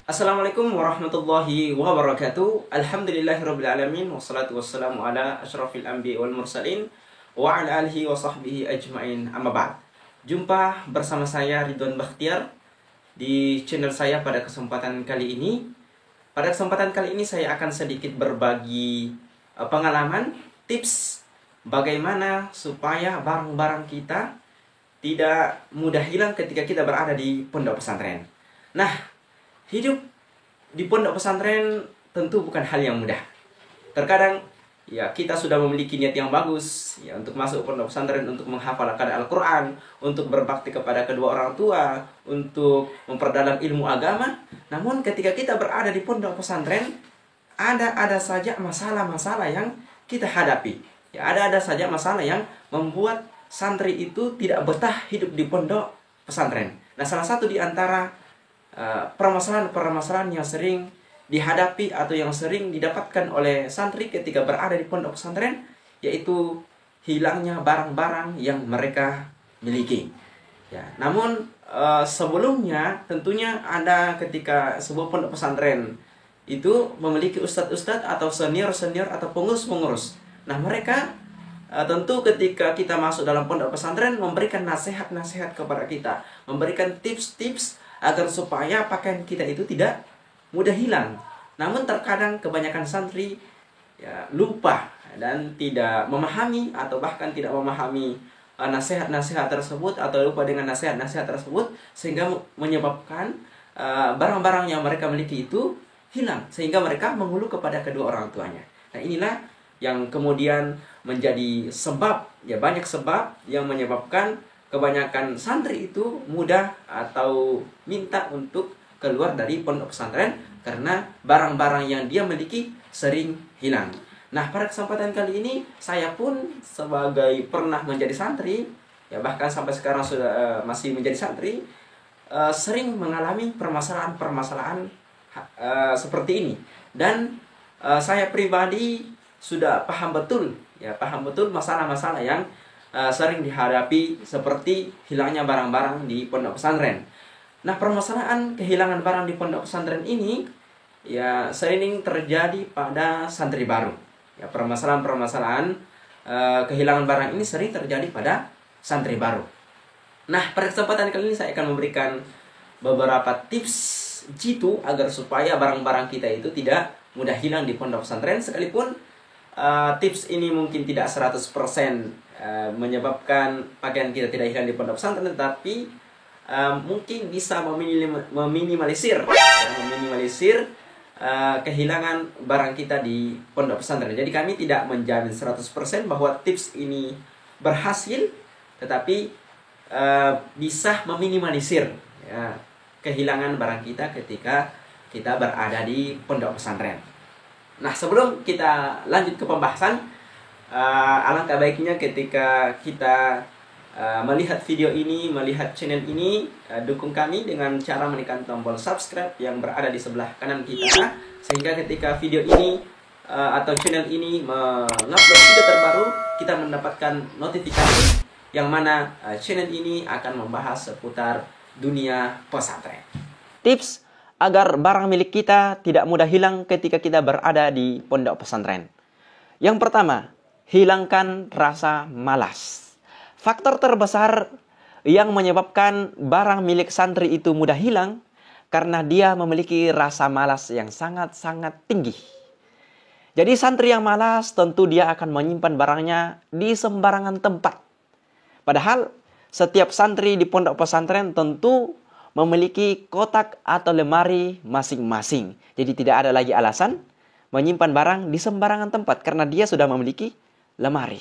Assalamualaikum warahmatullahi wabarakatuh. Alhamdulillahirrabbilalamin. Wassalatu wassalamu ala ashrafil anbiya wal mursalin wa ala alihi wa sahbihi ajma'in, amma ba'd. Jumpa bersama saya Ridwan Bakhtiar di channel saya pada kesempatan kali ini. Pada kesempatan kali ini saya akan sedikit berbagi pengalaman, tips bagaimana supaya barang-barang kita tidak mudah hilang ketika kita berada di pondok pesantren. Nah, hidup di pondok pesantren tentu bukan hal yang mudah. Terkadang ya kita sudah memiliki niat yang bagus ya untuk masuk pondok pesantren, untuk menghafalkan Al-Qur'an, untuk berbakti kepada kedua orang tua, untuk memperdalam ilmu agama. Namun ketika kita berada di pondok pesantren, ada saja masalah-masalah yang kita hadapi. Ya, ada saja masalah yang membuat santri itu tidak betah hidup di pondok pesantren. Nah, salah satu di antara permasalahan-permasalahan yang sering dihadapi atau yang sering didapatkan oleh santri ketika berada di pondok pesantren, yaitu hilangnya barang-barang yang mereka miliki. Ya, namun sebelumnya tentunya ada ketika sebuah pondok pesantren itu memiliki ustadz-ustadz atau senior-senior atau pengurus-pengurus. Nah, mereka tentu ketika kita masuk dalam pondok pesantren memberikan nasihat-nasihat kepada kita, memberikan tips-tips agar supaya pakaian kita itu tidak mudah hilang. Namun terkadang kebanyakan santri ya lupa dan tidak memahami atau bahkan tidak memahami nasihat-nasihat tersebut atau lupa dengan nasihat-nasihat tersebut sehingga menyebabkan barang-barang yang mereka miliki itu hilang sehingga mereka mengeluh kepada kedua orang tuanya. Nah, inilah yang kemudian menjadi sebab, ya banyak sebab yang menyebabkan kebanyakan santri itu mudah atau minta untuk keluar dari pondok pesantren karena barang-barang yang dia miliki sering hilang. Nah, pada kesempatan kali ini saya pun sebagai pernah menjadi santri, ya bahkan sampai sekarang sudah masih menjadi santri, sering mengalami permasalahan-permasalahan seperti ini. Dan saya pribadi sudah paham betul masalah-masalah yang sering dihadapi seperti hilangnya barang-barang di pondok pesantren. Nah, permasalahan kehilangan barang di pondok pesantren ini ya sering terjadi pada santri baru. Ya, permasalahan-permasalahan kehilangan barang ini sering terjadi pada santri baru. Nah, pada kesempatan kali ini saya akan memberikan beberapa tips jitu agar supaya barang-barang kita itu tidak mudah hilang di pondok pesantren, sekalipun tips ini mungkin tidak 100% menyebabkan pakaian kita tidak hilang di pondok pesantren, tetapi mungkin bisa meminimalisir kehilangan barang kita di pondok pesantren. Jadi kami tidak menjamin 100% bahwa tips ini berhasil, tetapi bisa meminimalisir ya, kehilangan barang kita ketika kita berada di pondok pesantren. Nah, sebelum kita lanjut ke pembahasan, alangkah baiknya ketika kita melihat video ini, melihat channel ini, dukung kami dengan cara menekan tombol subscribe yang berada di sebelah kanan kita, sehingga ketika video ini atau channel ini mengupload video terbaru, kita mendapatkan notifikasi yang mana channel ini akan membahas seputar dunia pesantren. Tips agar barang milik kita tidak mudah hilang ketika kita berada di pondok pesantren. Yang pertama, hilangkan rasa malas. Faktor terbesar yang menyebabkan barang milik santri itu mudah hilang karena dia memiliki rasa malas yang sangat-sangat tinggi. Jadi santri yang malas tentu dia akan menyimpan barangnya di sembarangan tempat. Padahal setiap santri di pondok pesantren tentu memiliki kotak atau lemari masing-masing. Jadi tidak ada lagi alasan menyimpan barang di sembarangan tempat karena dia sudah memiliki lemari.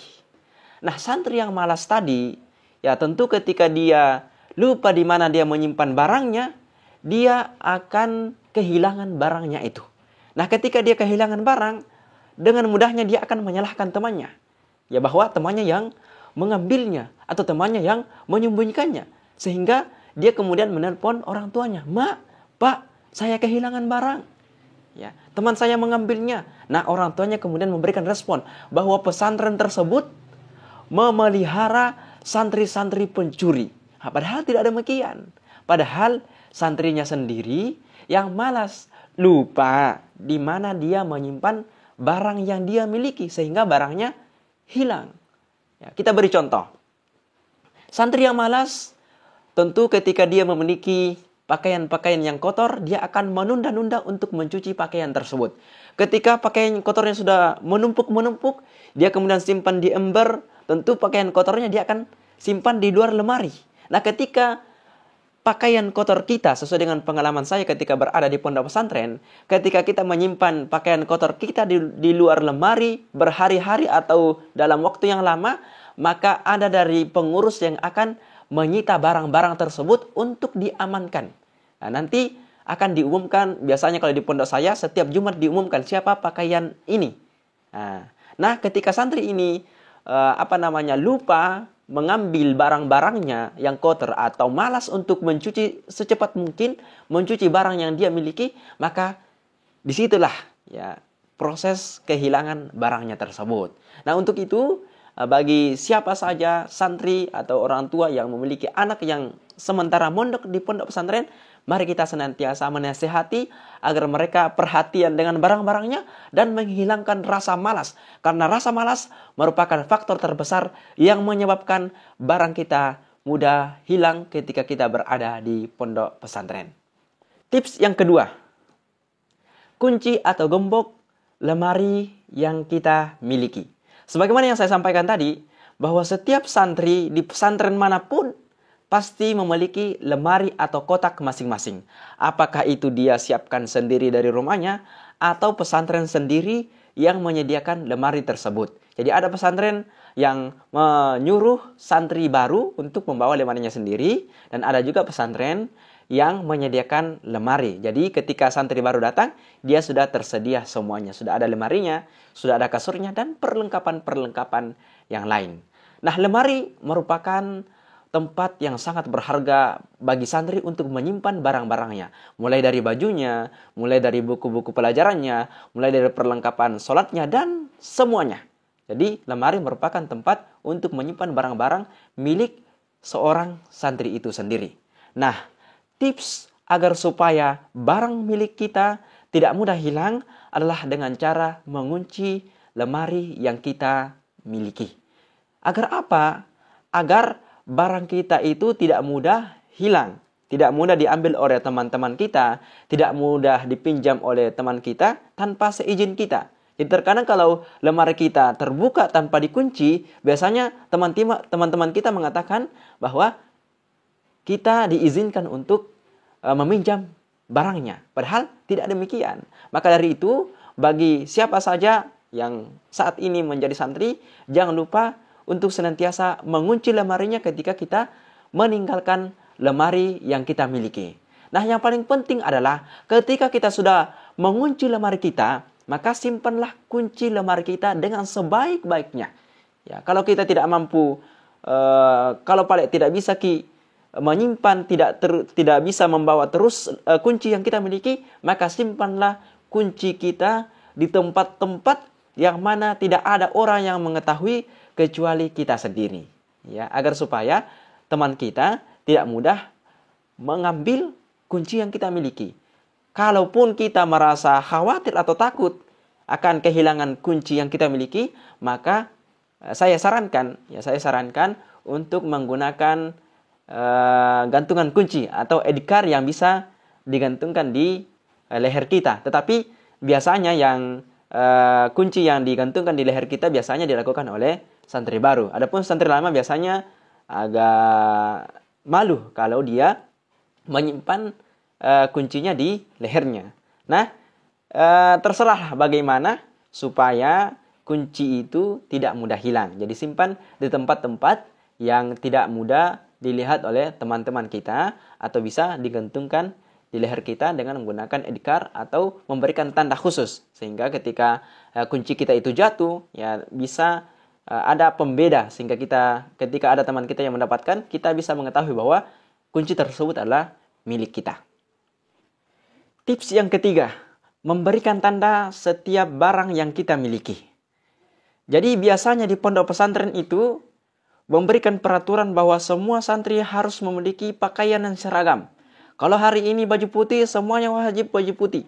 Nah, santri yang malas tadi, ya tentu ketika dia lupa di mana dia menyimpan barangnya, dia akan kehilangan barangnya itu. Nah, ketika dia kehilangan barang, dengan mudahnya dia akan menyalahkan temannya. Ya bahwa temannya yang mengambilnya atau temannya yang menyembunyikannya. Sehingga dia kemudian menelpon orang tuanya, "Mak, Pak, saya kehilangan barang. Ya, teman saya mengambilnya." Nah, orang tuanya kemudian memberikan respon bahwa pesantren tersebut memelihara santri-santri pencuri. Padahal tidak demikian. Padahal santrinya sendiri Yang malas lupa di mana dia menyimpan barang yang dia miliki sehingga barangnya hilang. Ya, kita beri contoh. Santri yang malas tentu ketika dia memiliki pakaian-pakaian yang kotor, dia akan menunda-nunda untuk mencuci pakaian tersebut. Ketika pakaian kotornya sudah menumpuk-menumpuk, dia kemudian simpan di ember, tentu pakaian kotornya dia akan simpan di luar lemari. Nah, ketika pakaian kotor kita, sesuai dengan pengalaman saya ketika berada di pondok pesantren, ketika kita menyimpan pakaian kotor kita di luar lemari berhari-hari atau dalam waktu yang lama, maka ada dari pengurus yang akan menyita barang-barang tersebut untuk diamankan. Nah, nanti akan diumumkan, biasanya kalau di pondok saya setiap Jumat diumumkan siapa pakaian ini. Nah, ketika santri ini lupa mengambil barang-barangnya yang kotor atau malas untuk mencuci secepat mungkin, mencuci barang yang dia miliki, maka disitulah ya proses kehilangan barangnya tersebut. Nah, untuk itu bagi siapa saja santri atau orang tua yang memiliki anak yang sementara mondok di pondok pesantren, mari kita senantiasa menasihati agar mereka perhatian dengan barang-barangnya dan menghilangkan rasa malas. Karena rasa malas merupakan faktor terbesar yang menyebabkan barang kita mudah hilang ketika kita berada di pondok pesantren. Tips yang kedua, kunci atau gembok lemari yang kita miliki. Sebagaimana yang saya sampaikan tadi, bahwa setiap santri di pesantren manapun pasti memiliki lemari atau kotak masing-masing. Apakah itu dia siapkan sendiri dari rumahnya atau pesantren sendiri yang menyediakan lemari tersebut. Jadi ada pesantren yang menyuruh santri baru untuk membawa lemarinya sendiri, dan ada juga pesantren yang menyediakan lemari. Jadi ketika santri baru datang, dia sudah tersedia semuanya. Sudah ada lemarinya, sudah ada kasurnya, dan perlengkapan-perlengkapan yang lain. Nah, lemari merupakan tempat yang sangat berharga bagi santri untuk menyimpan barang-barangnya. Mulai dari bajunya, mulai dari buku-buku pelajarannya, mulai dari perlengkapan sholatnya, dan semuanya. Jadi, lemari merupakan tempat untuk menyimpan barang-barang milik seorang santri itu sendiri. Nah, tips agar supaya barang milik kita tidak mudah hilang adalah dengan cara mengunci lemari yang kita miliki. Agar apa? Agar barang kita itu tidak mudah hilang, tidak mudah diambil oleh teman-teman kita, tidak mudah dipinjam oleh teman kita tanpa seizin kita. Jadi terkadang kalau lemari kita terbuka tanpa dikunci, biasanya teman-teman kita mengatakan bahwa kita diizinkan untuk meminjam barangnya. Padahal tidak demikian. Maka dari itu, bagi siapa saja yang saat ini menjadi santri, jangan lupa untuk senantiasa mengunci lemarinya ketika kita meninggalkan lemari yang kita miliki. Nah, yang paling penting adalah ketika kita sudah mengunci lemari kita, maka simpanlah kunci lemari kita dengan sebaik-baiknya. Ya, kalau kita tidak mampu, kalau paling tidak bisa menyimpan, tidak bisa membawa terus kunci yang kita miliki, maka simpanlah kunci kita di tempat-tempat yang mana tidak ada orang yang mengetahui kecuali kita sendiri. Ya, agar supaya teman kita tidak mudah mengambil kunci yang kita miliki. Kalaupun kita merasa khawatir atau takut akan kehilangan kunci yang kita miliki, maka saya sarankan untuk menggunakan gantungan kunci atau ID card yang bisa digantungkan di leher kita. Tetapi biasanya yang kunci yang digantungkan di leher kita biasanya dilakukan oleh santri baru. Adapun santri lama biasanya agak malu kalau dia menyimpan kuncinya di lehernya. Nah, terserah bagaimana supaya kunci itu tidak mudah hilang. Jadi simpan di tempat-tempat yang tidak mudah dilihat oleh teman-teman kita, atau bisa digantungkan di leher kita dengan menggunakan ID card atau memberikan tanda khusus, sehingga ketika kunci kita itu jatuh, ya bisa ada pembeda, sehingga ketika ada teman kita yang mendapatkan, kita bisa mengetahui bahwa kunci tersebut adalah milik kita. Tips yang ketiga, memberikan tanda setiap barang yang kita miliki. Jadi biasanya di pondok pesantren itu memberikan peraturan bahwa semua santri harus memiliki pakaian yang seragam. Kalau hari ini baju putih, semuanya wajib baju putih.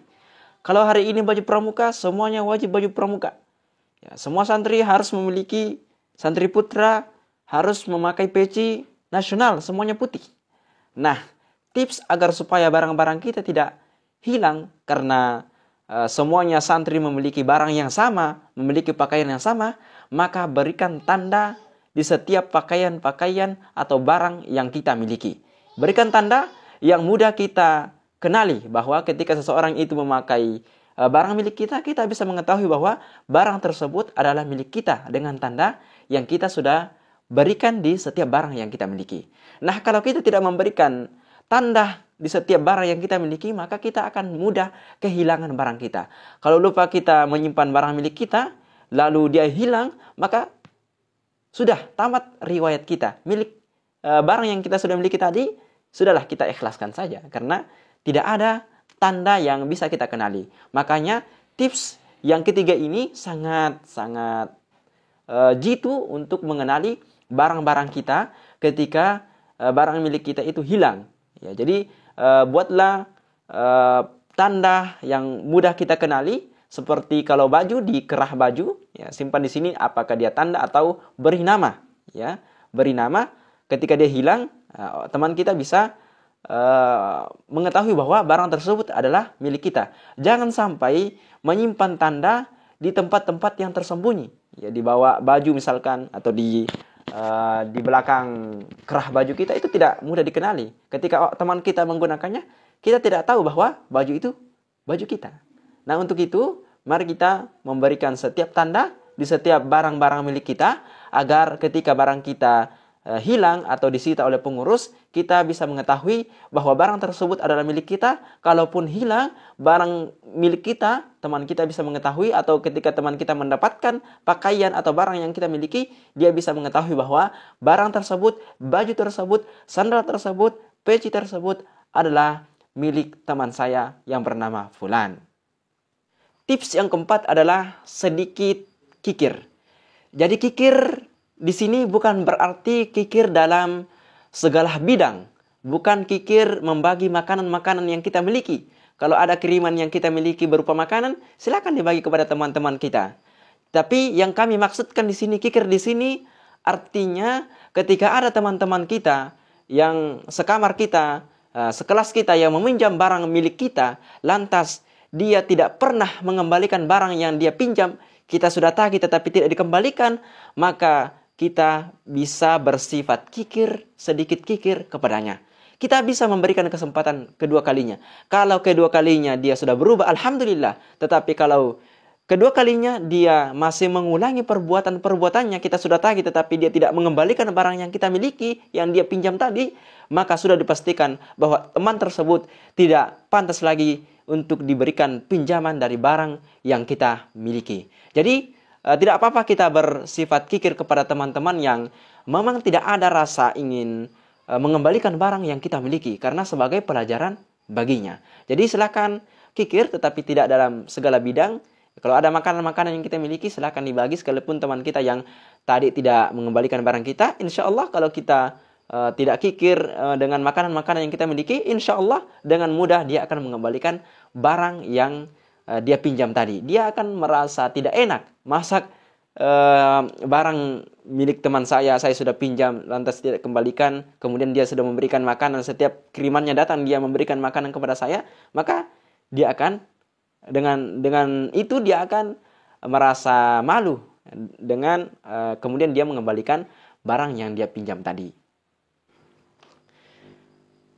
Kalau hari ini baju pramuka, semuanya wajib baju pramuka. Ya, semua santri harus memiliki, santri putra harus memakai peci nasional, semuanya putih. Nah, tips agar supaya barang-barang kita tidak hilang karena semuanya santri memiliki barang yang sama, memiliki pakaian yang sama, maka berikan tanda di setiap pakaian-pakaian atau barang yang kita miliki. Berikan tanda yang mudah kita kenali bahwa ketika seseorang itu memakai barang milik kita, kita bisa mengetahui bahwa barang tersebut adalah milik kita dengan tanda yang kita sudah berikan di setiap barang yang kita miliki. Nah, kalau kita tidak memberikan tanda di setiap barang yang kita miliki, maka kita akan mudah kehilangan barang kita. Kalau lupa kita menyimpan barang milik kita, lalu dia hilang, maka sudah tamat riwayat kita. Barang yang kita sudah miliki tadi, sudahlah kita ikhlaskan saja karena tidak ada tanda yang bisa kita kenali. Makanya tips yang ketiga ini sangat jitu untuk mengenali barang-barang kita ketika barang milik kita itu hilang. Ya, jadi buatlah tanda yang mudah kita kenali, seperti kalau baju dikerah baju, ya, simpan di sini apakah dia tanda atau beri nama. Ya, beri nama. Ketika dia hilang, teman kita bisa mengetahui bahwa barang tersebut adalah milik kita. Jangan sampai menyimpan tanda di tempat-tempat yang tersembunyi. Ya, di bawah baju misalkan, atau di belakang kerah baju kita, itu tidak mudah dikenali. Ketika teman kita menggunakannya, kita tidak tahu bahwa baju itu baju kita. Nah, untuk itu, mari kita memberikan setiap tanda di setiap barang-barang milik kita, agar ketika barang kita hilang atau disita oleh pengurus, kita bisa mengetahui bahwa barang tersebut adalah milik kita. Kalaupun hilang barang milik kita, teman kita bisa mengetahui, atau ketika teman kita mendapatkan pakaian atau barang yang kita miliki, dia bisa mengetahui bahwa barang tersebut, baju tersebut, sandal tersebut, peci tersebut adalah milik teman saya yang bernama Fulan. Tips yang keempat adalah sedikit kikir. Jadi kikir di sini bukan berarti kikir dalam segala bidang. Bukan kikir membagi makanan-makanan yang kita miliki. Kalau ada kiriman yang kita miliki berupa makanan, silakan dibagi kepada teman-teman kita. Tapi yang kami maksudkan di sini, kikir di sini artinya ketika ada teman-teman kita yang sekamar kita, sekelas kita yang meminjam barang milik kita, lantas dia tidak pernah mengembalikan barang yang dia pinjam, kita sudah tagih tetapi tidak dikembalikan, maka kita bisa bersifat kikir, sedikit kikir kepadanya. Kita bisa memberikan kesempatan kedua kalinya. Kalau kedua kalinya dia sudah berubah, alhamdulillah. Tetapi kalau kedua kalinya dia masih mengulangi perbuatannya, kita sudah tagih tetapi dia tidak mengembalikan barang yang kita miliki, yang dia pinjam tadi, maka sudah dipastikan bahwa teman tersebut tidak pantas lagi untuk diberikan pinjaman dari barang yang kita miliki. Jadi tidak apa-apa kita bersifat kikir kepada teman-teman yang memang tidak ada rasa ingin mengembalikan barang yang kita miliki, karena sebagai pelajaran baginya. Jadi silakan kikir, tetapi tidak dalam segala bidang. Kalau ada makanan-makanan yang kita miliki, silakan dibagi, sekalipun teman kita yang tadi tidak mengembalikan barang kita. Insya Allah kalau kita tidak kikir dengan makanan-makanan yang kita miliki, insya Allah dengan mudah dia akan mengembalikan barang yang dia pinjam tadi. Dia akan merasa tidak enak. Masak barang milik teman saya sudah pinjam, lantas tidak kembalikan, kemudian dia sudah memberikan makanan, setiap kirimannya datang dia memberikan makanan kepada saya, maka dia akan dengan itu dia akan merasa malu dengan kemudian dia mengembalikan barang yang dia pinjam tadi.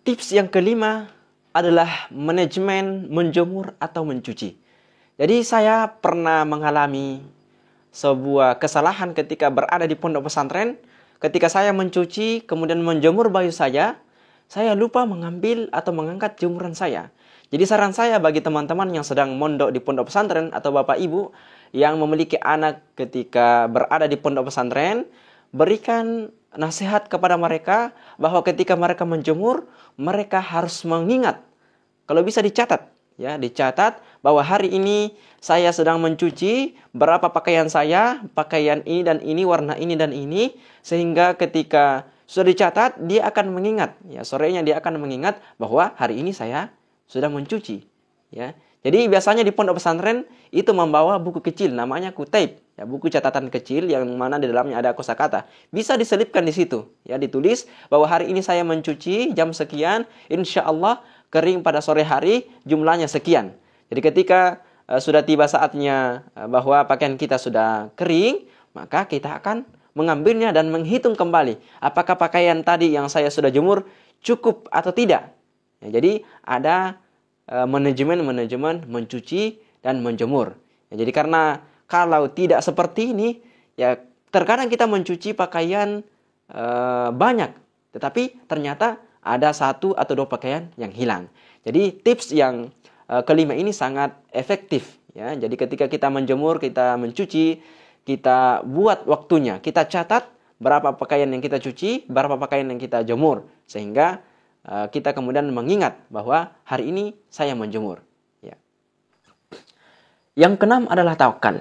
Tips yang kelima adalah manajemen menjemur atau mencuci. Jadi saya pernah mengalami sebuah kesalahan ketika berada di pondok pesantren. Ketika saya mencuci kemudian menjemur baju saya lupa mengambil atau mengangkat jemuran saya. Jadi saran saya bagi teman-teman yang sedang mondok di pondok pesantren atau bapak ibu yang memiliki anak ketika berada di pondok pesantren, berikan nasihat kepada mereka bahwa ketika mereka menjemur, mereka harus mengingat, kalau bisa dicatat, ya, dicatat bahwa hari ini saya sedang mencuci berapa pakaian saya, pakaian ini dan ini, warna ini dan ini, sehingga ketika sudah dicatat, dia akan mengingat. Ya, sorenya dia akan mengingat bahwa hari ini saya sudah mencuci. Ya, jadi biasanya di pondok pesantren itu membawa buku kecil namanya kutaib, ya, buku catatan kecil yang mana di dalamnya ada kosakata. Bisa diselipkan di situ, ya, ditulis bahwa hari ini saya mencuci jam sekian, insya Allah kering pada sore hari, jumlahnya sekian. Jadi ketika sudah tiba saatnya bahwa pakaian kita sudah kering, maka kita akan mengambilnya dan menghitung kembali apakah pakaian tadi yang saya sudah jemur cukup atau tidak. Ya, jadi ada manajemen mencuci dan menjemur. Ya, jadi karena kalau tidak seperti ini, ya terkadang kita mencuci pakaian banyak, tetapi ternyata ada 1 atau 2 pakaian yang hilang. Jadi tips yang kelima ini sangat efektif. Ya, jadi ketika kita menjemur, kita mencuci, kita buat waktunya, kita catat berapa pakaian yang kita cuci, berapa pakaian yang kita jemur, sehingga kita kemudian mengingat bahwa hari ini saya menjemur. Ya. Yang keenam adalah tawakal.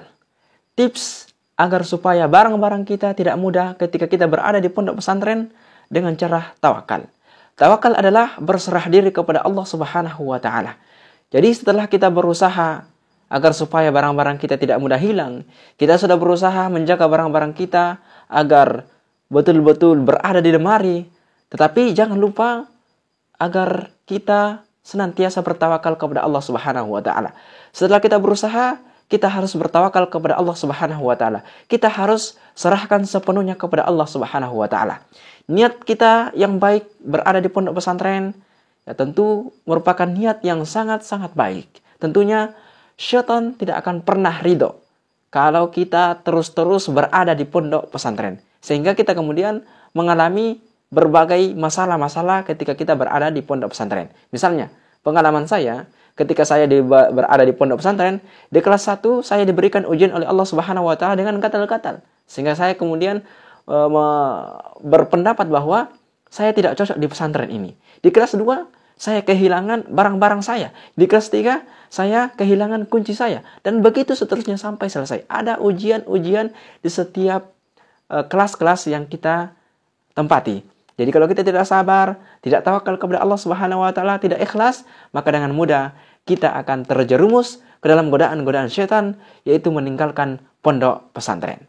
Tips agar supaya barang-barang kita tidak mudah ketika kita berada di pondok pesantren dengan cara tawakal. Tawakal adalah berserah diri kepada Allah Subhanahu wa taala. Jadi setelah kita berusaha agar supaya barang-barang kita tidak mudah hilang, kita sudah berusaha menjaga barang-barang kita agar betul-betul berada di lemari. Tetapi jangan lupa agar kita senantiasa bertawakal kepada Allah Subhanahu wa taala. Setelah kita berusaha, kita harus bertawakal kepada Allah Subhanahu wa taala. Kita harus serahkan sepenuhnya kepada Allah Subhanahu wa taala. Niat kita yang baik berada di pondok pesantren ya tentu merupakan niat yang sangat-sangat baik. Tentunya syaitan tidak akan pernah ridho kalau kita terus-terus berada di pondok pesantren. Sehingga kita kemudian mengalami berbagai masalah-masalah ketika kita berada di pondok pesantren. Misalnya, pengalaman saya ketika saya berada di pondok pesantren, di kelas 1 saya diberikan ujian oleh Allah Subhanahu wa taala dengan gatal-gatal. Sehingga saya kemudian berpendapat bahwa saya tidak cocok di pesantren ini. Di kelas 2 saya kehilangan barang-barang saya. Di kelas 3 saya kehilangan kunci saya. Dan begitu seterusnya sampai selesai. Ada ujian-ujian di setiap kelas-kelas yang kita tempati. Jadi kalau kita tidak sabar, tidak tawakal kepada Allah Subhanahu wa taala, tidak ikhlas, maka dengan mudah kita akan terjerumus ke dalam godaan-godaan syaitan, yaitu meninggalkan pondok pesantren.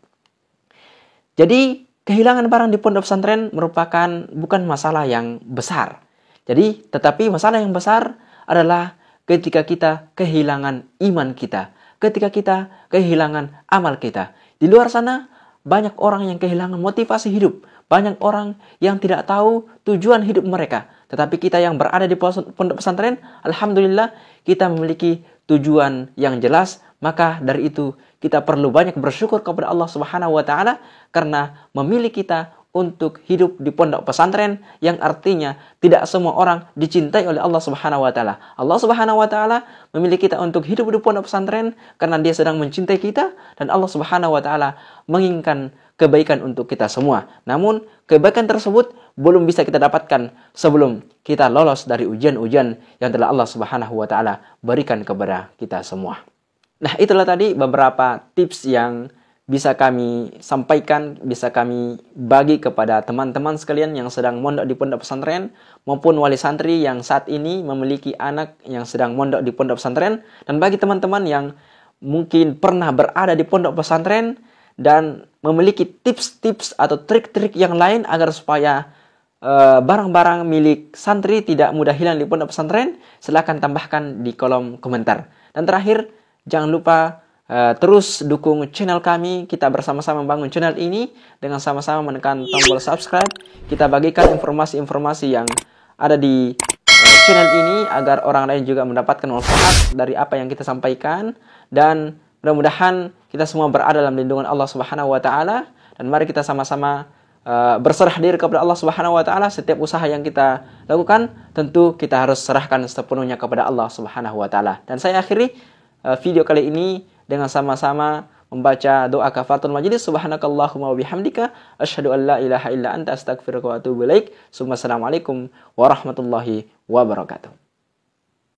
Jadi kehilangan barang di pondok pesantren merupakan bukan masalah yang besar. Jadi tetapi masalah yang besar adalah ketika kita kehilangan iman kita, ketika kita kehilangan amal kita. Di luar sana banyak orang yang kehilangan motivasi hidup. Banyak orang yang tidak tahu tujuan hidup mereka. Tetapi kita yang berada di pondok pesantren, alhamdulillah kita memiliki tujuan yang jelas. Maka dari itu kita perlu banyak bersyukur kepada Allah Subhanahu wa taala karena memilih kita untuk hidup di pondok pesantren, yang artinya tidak semua orang dicintai oleh Allah Subhanahu wa taala. Allah Subhanahu wa taala memilih kita untuk hidup di pondok pesantren karena Dia sedang mencintai kita, dan Allah Subhanahu wa taala menginginkan kebaikan untuk kita semua. Namun kebaikan tersebut belum bisa kita dapatkan sebelum kita lolos dari ujian-ujian yang telah Allah Subhanahu wa taala berikan kepada kita semua. Nah, itulah tadi beberapa tips yang bisa kami sampaikan, bisa kami bagi kepada teman-teman sekalian yang sedang mondok di pondok pesantren maupun wali santri yang saat ini memiliki anak yang sedang mondok di pondok pesantren. Dan bagi teman-teman yang mungkin pernah berada di pondok pesantren dan memiliki tips-tips atau trik-trik yang lain agar supaya barang-barang milik santri tidak mudah hilang di pondok pesantren, silakan tambahkan di kolom komentar. Dan terakhir, jangan lupa terus dukung channel kami. Kita bersama-sama membangun channel ini dengan sama-sama menekan tombol subscribe. Kita bagikan informasi-informasi yang ada di channel ini agar orang lain juga mendapatkan manfaat dari apa yang kita sampaikan. Dan mudah-mudahan kita semua berada dalam lindungan Allah Subhanahu wa taala. Dan mari kita sama-sama berserah diri kepada Allah Subhanahu wa taala. Setiap usaha yang kita lakukan tentu kita harus serahkan sepenuhnya kepada Allah Subhanahu wa taala. Dan saya akhiri video kali ini dengan sama-sama membaca doa kafaratul majlis. Subhanakallahumma wa bihamdika asyhadu an la ilaha illa anta astaghfiruka wa atubu ilaik. Assalamualaikum warahmatullahi wabarakatuh.